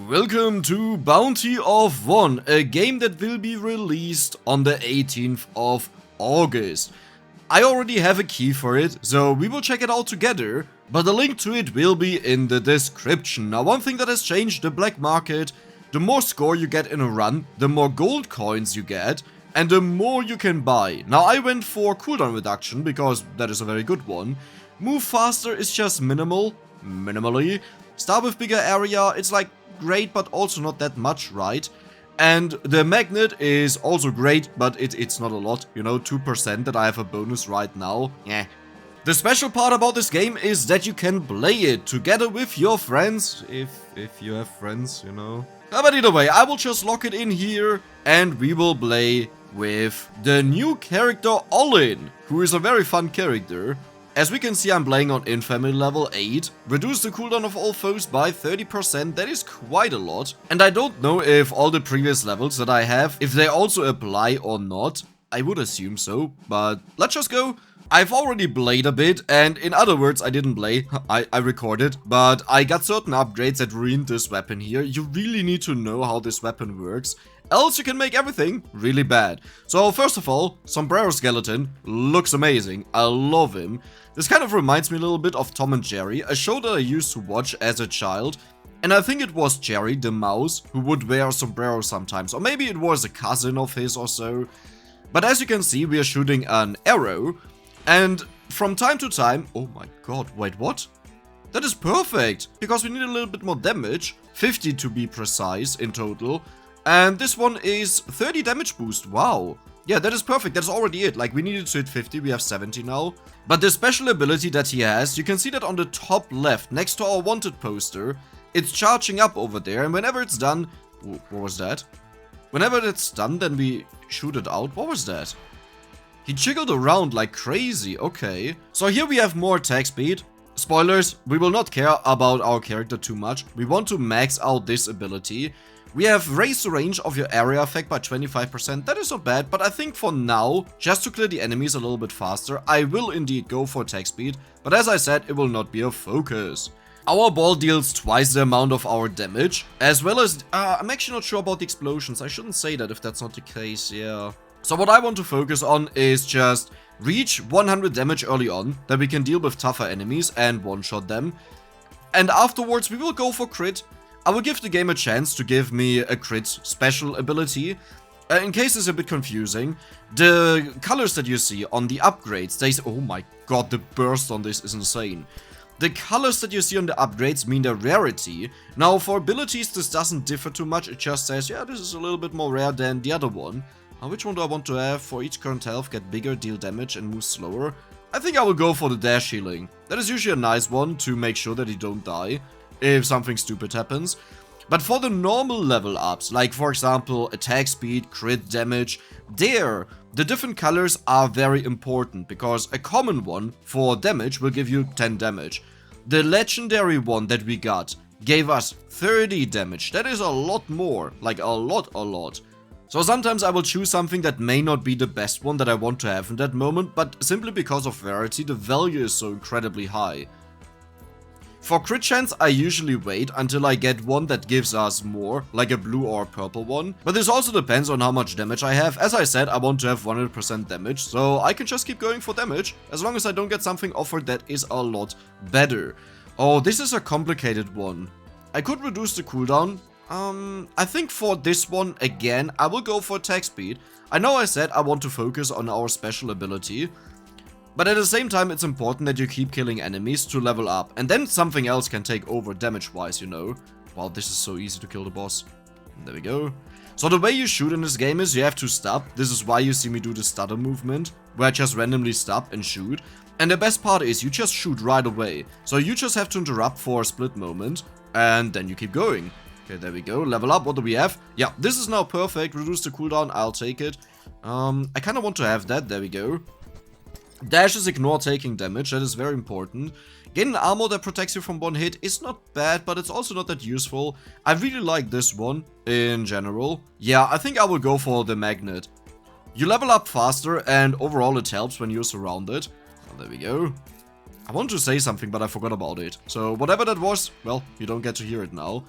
Welcome to Bounty of One, a game that will be released on the 18th of August. I already have a key for it, so we will check it out together, but the link to it will be in the description. Now, one thing that has changed, the black market: the more score you get in a run, the more gold coins you get, and the more you can buy. Now, I went for cooldown reduction because that is a very good one. Move faster is just minimally. Start with bigger area, it's like great, but also not that much, right? And the magnet is also great, but it's not a lot, you know, 2% that I have a bonus right now. Yeah. The special part about this game is that you can play it together with your friends, if you have friends, you know. But either way, I will just lock it in here, and we will play with the new character Ollin, who is a very fun character. As we can see, I'm playing on Infamy level 8, reduce the cooldown of all foes by 30%, that is quite a lot. And I don't know if all the previous levels that I have, if they also apply or not. I would assume so, but let's just go. I've already played a bit, and in other words, I didn't play, I recorded, but I got certain upgrades that ruined this weapon here. You really need to know how this weapon works, else you can make everything really bad. So first of all, Sombrero Skeleton looks amazing, I love him. This kind of reminds me a little bit of Tom and Jerry, a show that I used to watch as a child. And I think it was Jerry, the mouse, who would wear a sombrero sometimes, or maybe it was a cousin of his or so. But as you can see, we are shooting an arrow, and from time to time... Oh my god, wait, what? That is perfect, because we need a little bit more damage, 50 to be precise in total. And this one is 30 damage boost, wow. Yeah, that is perfect, that's already it, like we needed to hit 50, we have 70 now. But the special ability that he has, you can see that on the top left, next to our wanted poster, it's charging up over there, and whenever it's done... What was that? Whenever it's done, then we shoot it out. What was that? He jiggled around like crazy, okay. So here we have more attack speed. Spoilers, we will not care about our character too much. We want to max out this ability. We have raised the range of your area effect by 25%, that is not bad, but I think for now, just to clear the enemies a little bit faster, I will indeed go for attack speed, but as I said, it will not be a focus. Our ball deals twice the amount of our damage, as well as, I'm actually not sure about the explosions, I shouldn't say that if that's not the case, yeah. So what I want to focus on is just reach 100 damage early on, that we can deal with tougher enemies and one-shot them. And afterwards we will go for crit. I will give the game a chance to give me a crit special ability. In case it's a bit confusing, the colors that you see on the upgrades, oh my god, the burst on this is insane. The colors that you see on the upgrades mean the rarity. Now for abilities this doesn't differ too much, it just says, yeah, this is a little bit more rare than the other one. Now which one do I want to have? For each current health, get bigger, deal damage and move slower. I think I will go for the dash healing. That is usually a nice one to make sure that you don't die if something stupid happens. But for the normal level ups, like for example attack speed, crit damage, the different colors are very important, because a common one for damage will give you 10 damage. The legendary one that we got gave us 30 damage, that is a lot more, like a lot. So sometimes I will choose something that may not be the best one that I want to have in that moment, but simply because of rarity the value is so incredibly high. For crit chance, I usually wait until I get one that gives us more, like a blue or a purple one. But this also depends on how much damage I have. As I said, I want to have 100% damage, so I can just keep going for damage, as long as I don't get something offered that is a lot better. Oh, this is a complicated one. I could reduce the cooldown. I think for this one, again, I will go for attack speed. I know I said I want to focus on our special ability, but at the same time, it's important that you keep killing enemies to level up. And then something else can take over damage-wise, you know. Wow, this is so easy to kill the boss. There we go. So the way you shoot in this game is you have to stop. This is why you see me do the stutter movement, where I just randomly stop and shoot. And the best part is you just shoot right away. So you just have to interrupt for a split moment, and then you keep going. Okay, there we go. Level up. What do we have? Yeah, this is now perfect. Reduce the cooldown. I'll take it. I kind of want to have that. There we go. Dash is ignore taking damage, that is very important. Gain an armor that protects you from one hit is not bad, but it's also not that useful. I really like this one, in general. Yeah, I think I will go for the magnet. You level up faster, and overall it helps when you're surrounded. Oh, there we go. I want to say something, but I forgot about it. So, whatever that was, well, you don't get to hear it now.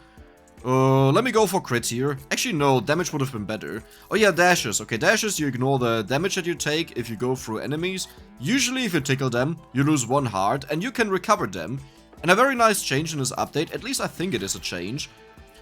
Let me go for crit here. Actually, no, damage would have been better. Oh yeah, dashes. Okay, dashes, you ignore the damage that you take if you go through enemies. Usually, if you tickle them, you lose 1 heart, and you can recover them. And a very nice change in this update, at least I think it is a change.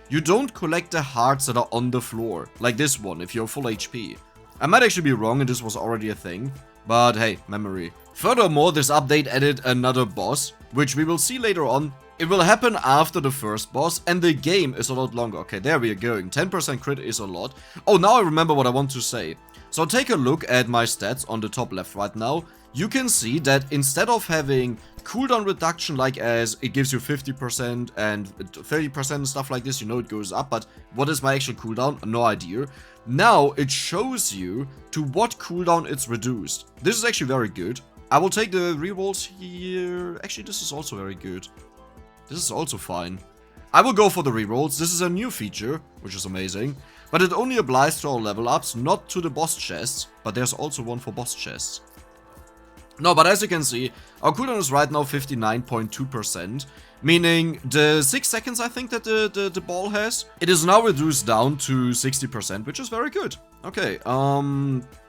You don't collect the hearts that are on the floor, like this one, if you're full HP. I might actually be wrong and this was already a thing, but hey, memory. Furthermore, this update added another boss, which we will see later on. It will happen after the first boss, and the game is a lot longer. Okay, there we are going. 10% crit is a lot. Oh, now I remember what I want to say. So take a look at my stats on the top left right now. You can see that instead of having cooldown reduction like as it gives you 50% and 30% and stuff like this, you know it goes up, but what is my actual cooldown? No idea. Now it shows you to what cooldown it's reduced. This is actually very good. I will take the rerolls here. Actually, this is also very good. This is also fine. I will go for the rerolls. This is a new feature, which is amazing. But it only applies to our level ups, not to the boss chests. But there's also one for boss chests. No, but as you can see, our cooldown is right now 59.2%. Meaning the 6 seconds I think that the ball has, it is now reduced down to 60%, which is very good. Okay,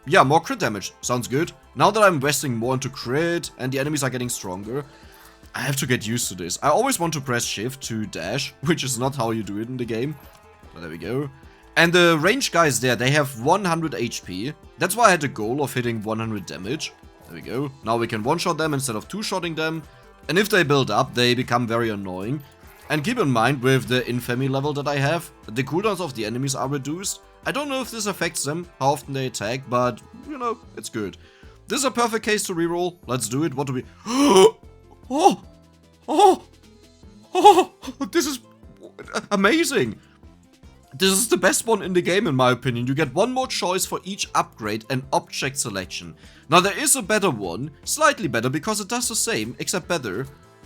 yeah, more crit damage. Sounds good. Now that I'm investing more into crit and the enemies are getting stronger, I have to get used to this. I always want to press shift to dash, which is not how you do it in the game. But there we go. And the range guys there, they have 100 HP. That's why I had the goal of hitting 100 damage. There we go. Now we can one-shot them instead of two-shotting them. And if they build up, they become very annoying. And keep in mind, with the infamy level that I have, the cooldowns of the enemies are reduced. I don't know if this affects them, how often they attack, but, you know, it's good. This is a perfect case to reroll. Let's do it. What do we... Oh! Oh! Oh! This is amazing! This is the best one in the game in my opinion. You get one more choice for each upgrade and object selection. Now there is a better one, slightly better because it does the same, except better.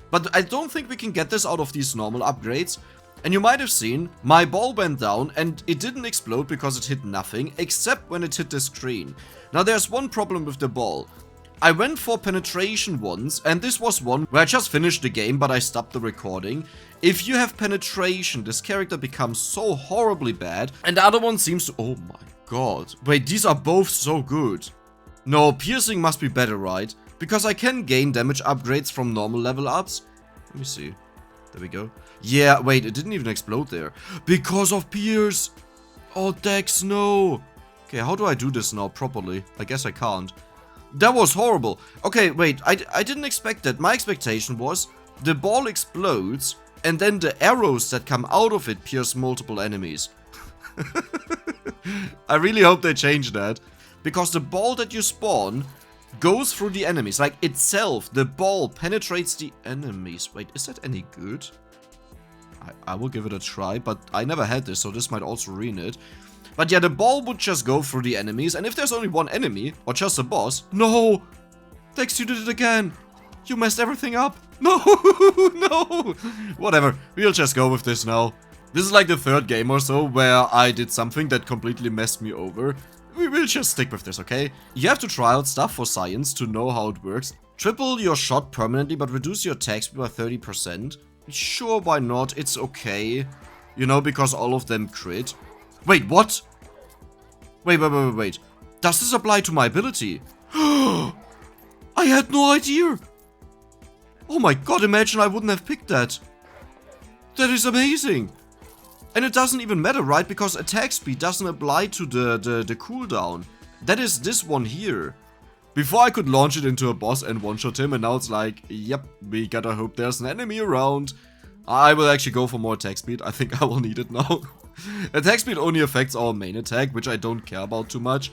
But I don't think we can get this out of these normal upgrades. And you might have seen, my ball went down and it didn't explode because it hit nothing, except when it hit the screen. Now there's one problem with the ball. I went for penetration once, and this was one where I just finished the game, but I stopped the recording. If you have penetration, this character becomes so horribly bad, and the other one seems to... Oh my god. Wait, these are both so good. No, piercing must be better, right? Because I can gain damage upgrades from normal level ups. Let me see. There we go. Yeah, wait, it didn't even explode there. Because of pierce! Oh, Dex, no! Okay, how do I do this now properly? I guess I can't. That was horrible. Okay, wait, I didn't expect that. My expectation was the ball explodes and then the arrows that come out of it pierce multiple enemies. I really hope they change that. Because the ball that you spawn goes through the enemies. Like itself, the ball penetrates the enemies. Wait, is that any good? I will give it a try, but I never had this, so this might also ruin it. But yeah, the ball would just go through the enemies, and if there's only one enemy, or just a boss... No! Dex, you did it again! You messed everything up! No! No! Whatever, we'll just go with this now. This is like the third game or so, where I did something that completely messed me over. We will just stick with this, okay? You have to try out stuff for science to know how it works. Triple your shot permanently, but reduce your attack speed by 30%. Sure, why not? It's okay. You know, because all of them crit. Wait, what? Wait. Does this apply to my ability? I had no idea. Oh my god, imagine I wouldn't have picked that. That is amazing. And it doesn't even matter, right? Because attack speed doesn't apply to the cooldown. That is this one here. Before I could launch it into a boss and one-shot him, and now it's like, yep, we gotta hope there's an enemy around. I will actually go for more attack speed. I think I will need it now. Attack speed only affects our main attack, which I don't care about too much.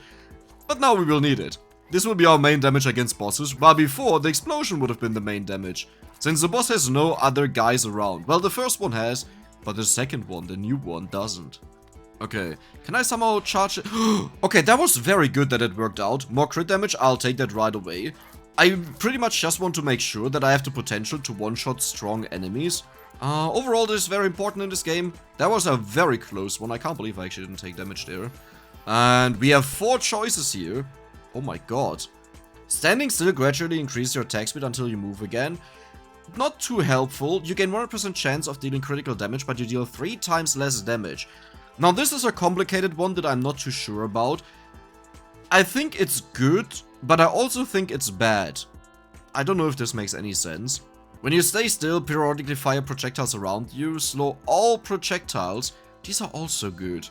But now we will need it. This will be our main damage against bosses, while before the explosion would have been the main damage. Since the boss has no other guys around. Well, the first one has, but the second one, the new one, doesn't. Okay, can I somehow charge it? Okay, that was very good that it worked out. More crit damage, I'll take that right away. I pretty much just want to make sure that I have the potential to one-shot strong enemies. Overall, this is very important in this game. That was a very close one. I can't believe I actually didn't take damage there. And we have 4 choices here. Oh my god. Standing still gradually increases your attack speed until you move again. not too helpful. You gain 100% chance of dealing critical damage, but you deal 3 times less damage. Now, this is a complicated one that I'm not too sure about. I think it's good, but I also think it's bad. I don't know if this makes any sense. When you stay still, periodically fire projectiles around you, slow all projectiles. These are also good.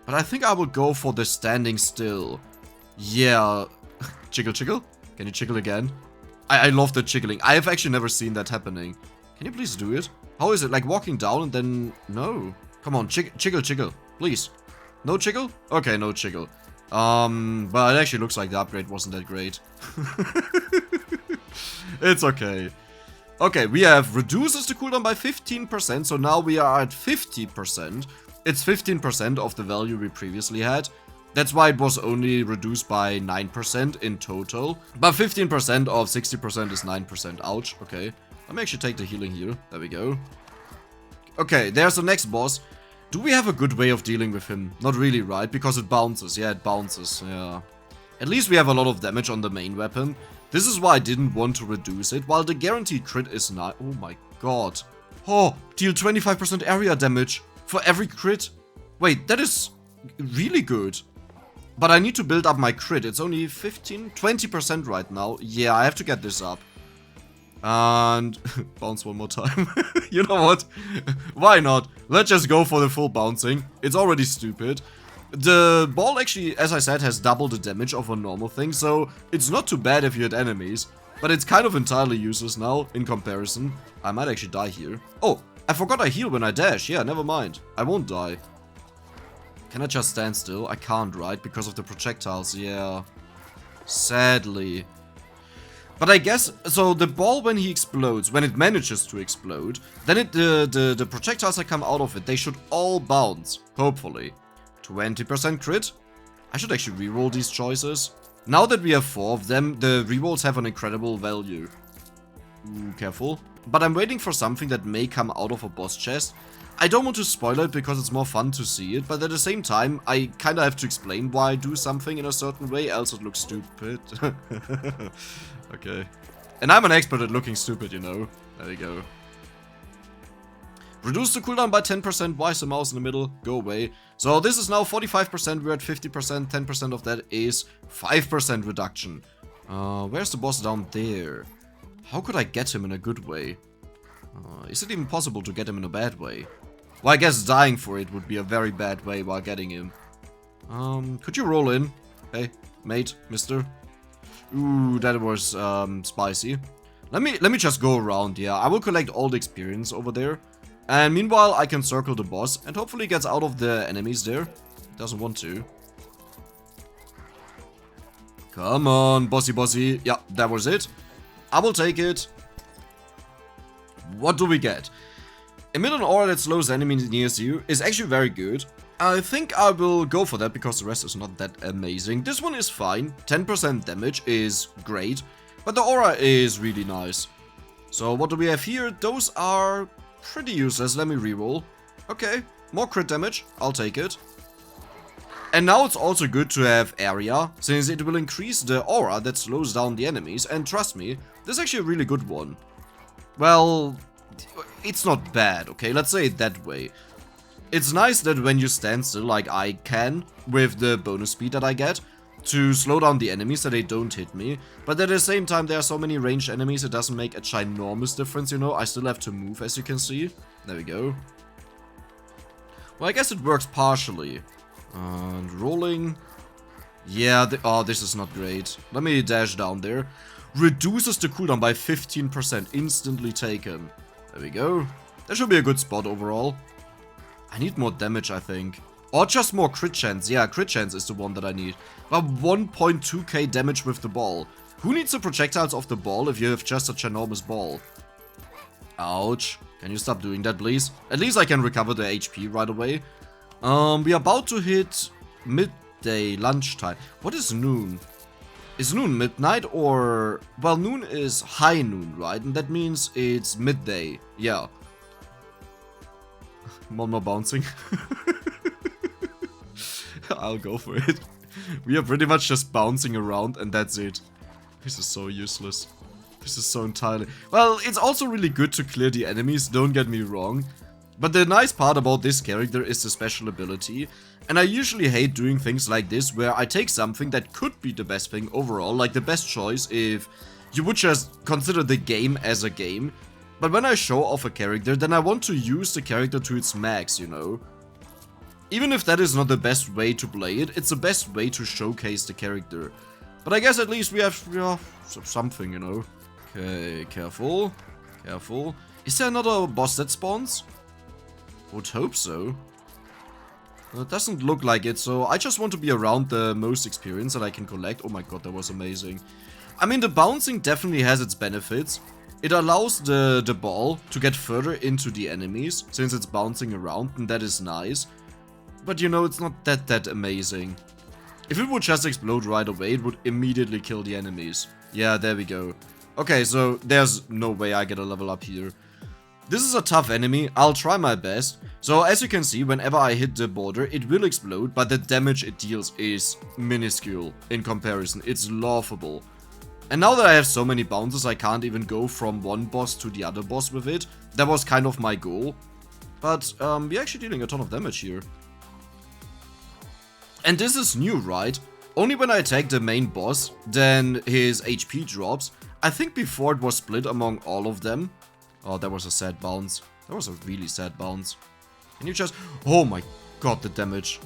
But I think I will go for the standing still. Yeah. Jiggle, jiggle? Can you jiggle again? I love the jiggling. I have actually never seen that happening. Can you please do it? How is it? Like walking down and then... No. Come on, jiggle, jiggle. Please. No jiggle? Okay, no jiggle. But it actually looks like the upgrade wasn't that great. It's okay. Okay, we have reduces the cooldown by 15%, so now we are at 50%. It's 15% of the value we previously had. That's why it was only reduced by 9% in total. But 15% of 60% is 9%. Ouch, okay. Let me actually take the healing here. There we go. Okay, there's the next boss. Do we have a good way of dealing with him? Not really, right? Because it bounces. Yeah, it bounces. Yeah. At least we have a lot of damage on the main weapon. This is why I didn't want to reduce it, while the guaranteed crit is not... Oh my god. Oh, deal 25% area damage for every crit. Wait, that is really good. But I need to build up my crit. It's only 20% right now. Yeah, I have to get this up. And bounce one more time. You know what? Why not? Let's just go for the full bouncing. It's already stupid. The ball actually, as I said, has double the damage of a normal thing, so it's not too bad if you hit enemies. But it's kind of entirely useless now, in comparison. I might actually die here. Oh, I forgot I heal when I dash. Yeah, never mind. I won't die. Can I just stand still? I can't, right? Because of the projectiles, yeah. Sadly. But I guess, so the ball when he explodes, when it manages to explode, then the projectiles that come out of it, they should all bounce, hopefully. 20% crit? I should actually reroll these choices. Now that we have 4 of them, the rerolls have an incredible value. Careful. But I'm waiting for something that may come out of a boss chest. I don't want to spoil it because it's more fun to see it, but at the same time, I kinda have to explain why I do something in a certain way, else it looks stupid. Okay. And I'm an expert at looking stupid, you know. There you go. Reduce the cooldown by 10%. Why is the mouse in the middle? Go away. So this is now 45%. We're at 50%. 10% of that is 5% reduction. Where's the boss down there? How could I get him in a good way? Is it even possible to get him in a bad way? Well, I guess dying for it would be a very bad way while getting him. Could you roll in? Hey, mate, mister. Ooh, that was spicy. Let me just go around, yeah. I will collect all the experience over there. And meanwhile, I can circle the boss and hopefully gets out of the enemies there. Doesn't want to. Come on, bossy bossy. Yeah, that was it. I will take it. What do we get? Emit an aura that slows enemies near you is actually very good. I think I will go for that because the rest is not that amazing. This one is fine. 10% damage is great. But the aura is really nice. So what do we have here? Those are pretty useless. Let me reroll. Okay, more crit damage. I'll take it. And now it's also good to have area, since it will increase the aura that slows down the enemies. And trust me, this is actually a really good one. Well, it's not bad, okay? Let's say it that way. It's nice that when you stand still, like I can, with the bonus speed that I get, to slow down the enemies so they don't hit me. But at the same time, there are so many ranged enemies, it doesn't make a ginormous difference, you know? I still have to move, as you can see. There we go. Well, I guess it works partially. And rolling. Yeah, oh, this is not great. Let me dash down there. Reduces the cooldown by 15%. Instantly taken. There we go. That should be a good spot overall. I need more damage, I think. Or just more crit chance. Yeah, crit chance is the one that I need. But 1.2k damage with the ball. Who needs the projectiles of the ball if you have just a ginormous ball? Ouch. Can you stop doing that, please? At least I can recover the HP right away. We are about to hit midday, lunchtime. What is noon? Is noon midnight or... Well, noon is high noon, right? And that means it's midday. Yeah. One more bouncing. I'll go for it. We are pretty much just bouncing around and that's it. This is so useless. This is so entirely... Well, it's also really good to clear the enemies, don't get me wrong. But the nice part about this character is the special ability. And I usually hate doing things like this, where I take something that could be the best thing overall, like the best choice if you would just consider the game as a game. But when I show off a character, then I want to use the character to its max, you know. Even if that is not the best way to play it, it's the best way to showcase the character. But I guess at least we have, yeah, something, you know. Okay, careful. Careful. Is there another boss that spawns? Would hope so. Well, it doesn't look like it, so I just want to be around the most experience that I can collect. Oh my god, that was amazing. I mean, the bouncing definitely has its benefits. It allows the ball to get further into the enemies, since it's bouncing around, and that is nice. But you know, it's not that amazing. If it would just explode right away, it would immediately kill the enemies. Yeah, there we go. Okay, so there's no way I get a level up here. This is a tough enemy, I'll try my best. So as you can see, whenever I hit the border, it will explode, but the damage it deals is minuscule in comparison. It's laughable. And now that I have so many bounces, I can't even go from one boss to the other boss with it. That was kind of my goal. But we're actually dealing a ton of damage here. And this is new, right? Only when I attack the main boss, then his HP drops. I think before it was split among all of them. Oh, that was a sad bounce. That was a really sad bounce. Can you just... Oh my god, the damage.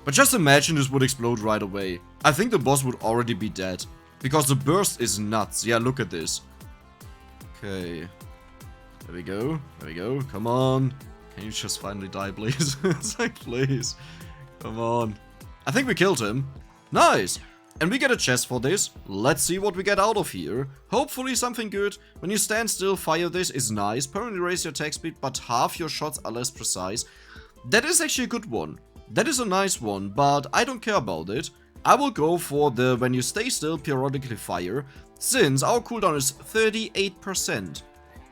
But just imagine this would explode right away. I think the boss would already be dead. Because the burst is nuts. Yeah, look at this. Okay. There we go. There we go. Come on. Can you just finally die, please? It's like, please. Come on. I think we killed him. Nice. And we get a chest for this. Let's see what we get out of here. Hopefully something good. When you stand still, fire this is nice. Permanently raise your attack speed, but half your shots are less precise. That is actually a good one. That is a nice one, but I don't care about it. I will go for the when you stay still, periodically fire, since our cooldown is 38%.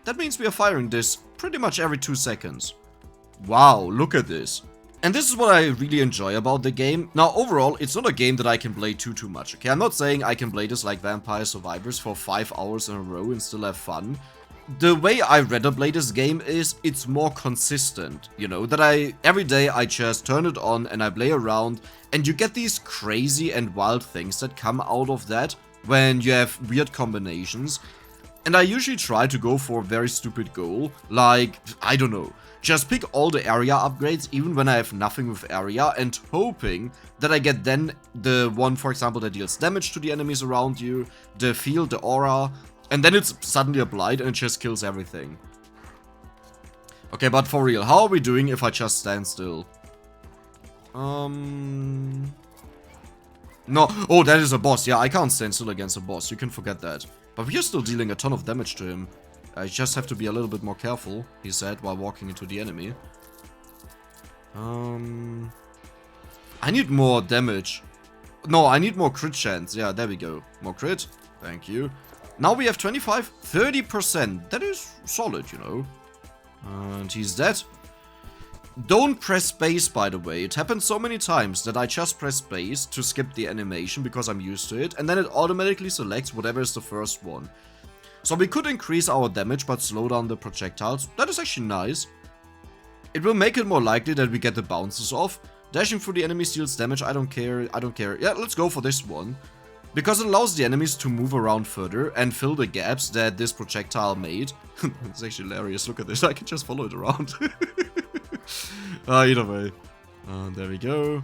That means we are firing this pretty much every 2 seconds. Wow, look at this. And this is what I really enjoy about the game. Now, overall, it's not a game that I can play too much, okay? I'm not saying I can play this like Vampire Survivors for 5 hours in a row and still have fun. The way I rather play this game is it's more consistent, you know, that every day I just turn it on and I play around, and you get these crazy and wild things that come out of that when you have weird combinations. And I usually try to go for a very stupid goal, like, I don't know, just pick all the area upgrades even when I have nothing with area, and hoping that I get then the one, for example, that deals damage to the enemies around you, the field, the aura, and then it's suddenly applied and it just kills everything. Okay, but for real, how are we doing if I just stand still? No. Oh, that is a boss. Yeah, I can't stand still against a boss. You can forget that. But we are still dealing a ton of damage to him. I just have to be a little bit more careful, he said, while walking into the enemy. I need more damage. No, I need more crit chance. Yeah, there we go. More crit. Thank you. Now we have 25, 30%. That is solid, you know. And he's dead. Don't press space, by the way. It happens so many times that I just press space to skip the animation because I'm used to it, and then it automatically selects whatever is the first one. So we could increase our damage but slow down the projectiles. That is actually nice. It will make it more likely that we get the bounces off. Dashing through the enemy deals damage. I don't care. I don't care. Yeah, let's go for this one. Because it allows the enemies to move around further and fill the gaps that this projectile made. It's actually hilarious. Look at this. I can just follow it around. Either way. There we go.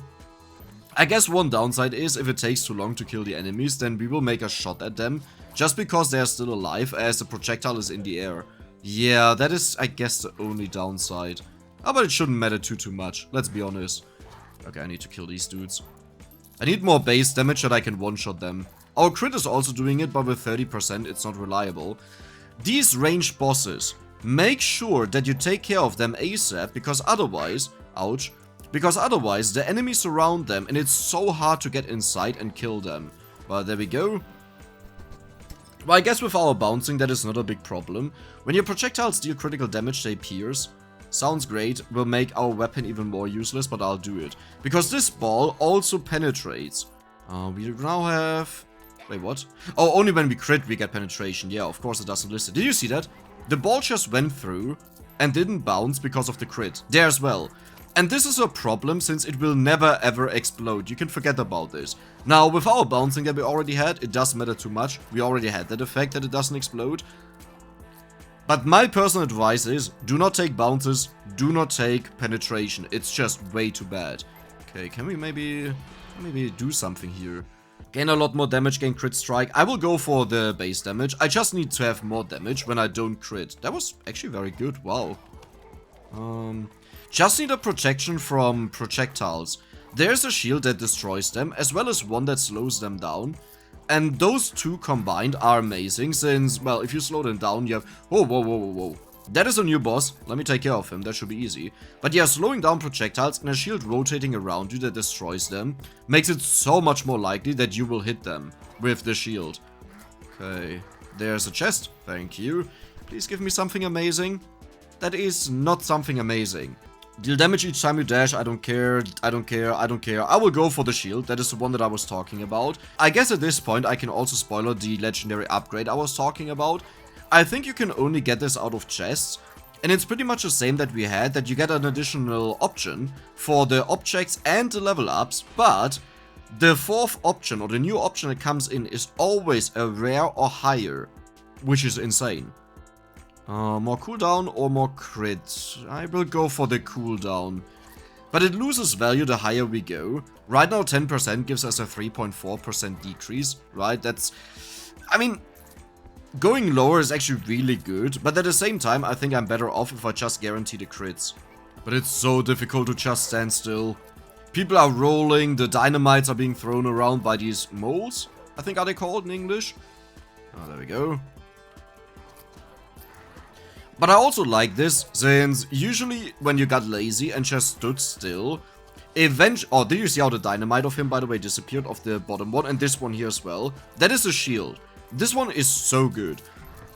I guess one downside is if it takes too long to kill the enemies, then we will make a shot at them. Just because they are still alive as the projectile is in the air. Yeah, that is, I guess, the only downside. Oh, but it shouldn't matter too much. Let's be honest. Okay, I need to kill these dudes. I need more base damage that I can one-shot them. Our crit is also doing it, but with 30% it's not reliable. These ranged bosses, make sure that you take care of them ASAP, because otherwise, ouch, because otherwise the enemies surround them and it's so hard to get inside and kill them. Well, there we go. Well, I guess with our bouncing that is not a big problem. When your projectiles deal critical damage, they pierce. Sounds great, will make our weapon even more useless, but I'll do it. Because this ball also penetrates. We now have Wait, what? Oh, only when we crit we get penetration. Yeah, of course it doesn't list it. Did you see that? The ball just went through and didn't bounce because of the crit. There as well. And this is a problem since it will never ever explode. You can forget about this. Now, with our bouncing that we already had, it doesn't matter too much. We already had that effect that it doesn't explode. But my personal advice is, do not take bounces, do not take penetration. It's just way too bad. Okay, can we maybe do something here? Gain a lot more damage, gain crit strike. I will go for the base damage. I just need to have more damage when I don't crit. That was actually very good, wow. Just need a protection from projectiles. There's a shield that destroys them, as well as one that slows them down. And those two combined are amazing, since, well, if you slow them down, you have... Whoa, whoa, whoa, whoa, whoa. That is a new boss. Let me take care of him. That should be easy. But yeah, slowing down projectiles and a shield rotating around you that destroys them makes it so much more likely that you will hit them with the shield. Okay, there's a chest. Thank you. Please give me something amazing. That is not something amazing. Deal damage each time you dash. I don't care. I don't care. I don't care. I will go for the shield. That is the one that I was talking about. I guess at this point I can also spoiler the legendary upgrade I was talking about. I think you can only get this out of chests. And it's pretty much the same that we had, that you get an additional option for the objects and the level ups. But the fourth option, or the new option that comes in, is always a rare or higher, which is insane. More cooldown or more crit? I will go for the cooldown. But it loses value the higher we go. Right now 10% gives us a 3.4% decrease, right? That's... I mean, going lower is actually really good, but at the same time I think I'm better off if I just guarantee the crits. But it's so difficult to just stand still. People are rolling, the dynamites are being thrown around by these moles, I think are they called in English? Oh, there we go. But I also like this, since usually when you got lazy and just stood still, oh, did you see how the dynamite of him, by the way, disappeared off the bottom one, and this one here as well? That is a shield. This one is so good.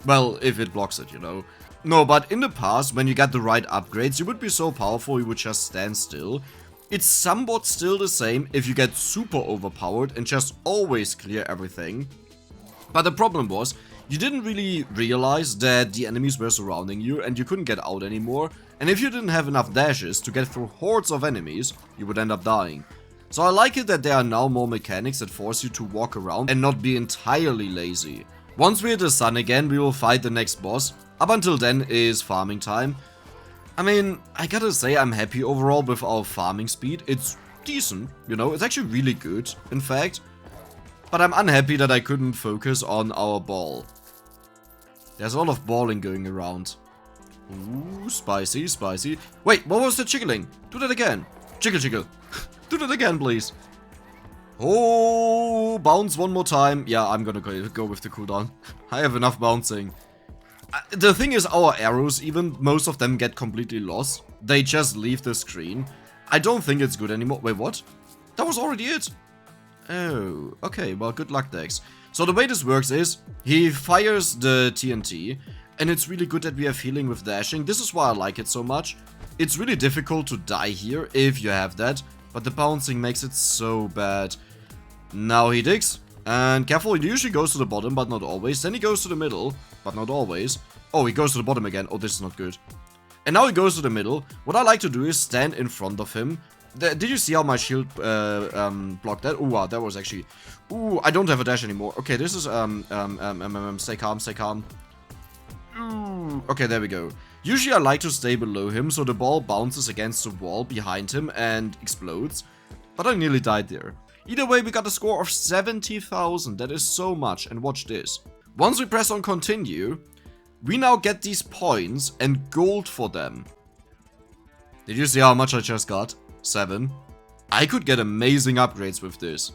Well, if it blocks it, you know. No, but in the past, when you got the right upgrades, you would be so powerful you would just stand still. It's somewhat still the same if you get super overpowered and just always clear everything. But the problem was, you didn't really realize that the enemies were surrounding you and you couldn't get out anymore. And if you didn't have enough dashes to get through hordes of enemies, you would end up dying. So I like it that there are now more mechanics that force you to walk around and not be entirely lazy. Once we're at the sun again, we will fight the next boss. Up until then is farming time. I mean, I gotta say I'm happy overall with our farming speed. It's decent, you know, it's actually really good, in fact. But I'm unhappy that I couldn't focus on our ball. There's a lot of balling going around. Ooh, spicy, spicy. Wait, what was the jiggling? Do that again. Jiggle, jiggle. Do that again, please. Oh, bounce one more time. Yeah, I'm gonna go with the cooldown. I have enough bouncing. The thing is, our arrows, even most of them get completely lost. They just leave the screen. I don't think it's good anymore. Wait, what? That was already it. Oh, okay, well, good luck, Dex. So the way this works is, he fires the TNT, and it's really good that we have healing with dashing. This is why I like it so much. It's really difficult to die here if you have that, but the bouncing makes it so bad. Now he digs, and careful, he usually goes to the bottom, but not always. Then he goes to the middle, but not always. Oh, he goes to the bottom again. Oh, this is not good. And now he goes to the middle. What I like to do is stand in front of him. Did you see how my shield blocked that? Ooh, wow, that was actually... Ooh, I don't have a dash anymore. Okay, this is, stay calm, stay calm. Ooh, okay, there we go. Usually I like to stay below him, so the ball bounces against the wall behind him and explodes. But I nearly died there. Either way, we got a score of 70,000. That is so much. And watch this. Once we press on continue, we now get these points and gold for them. Did you see how much I just got? 7. I could get amazing upgrades with this.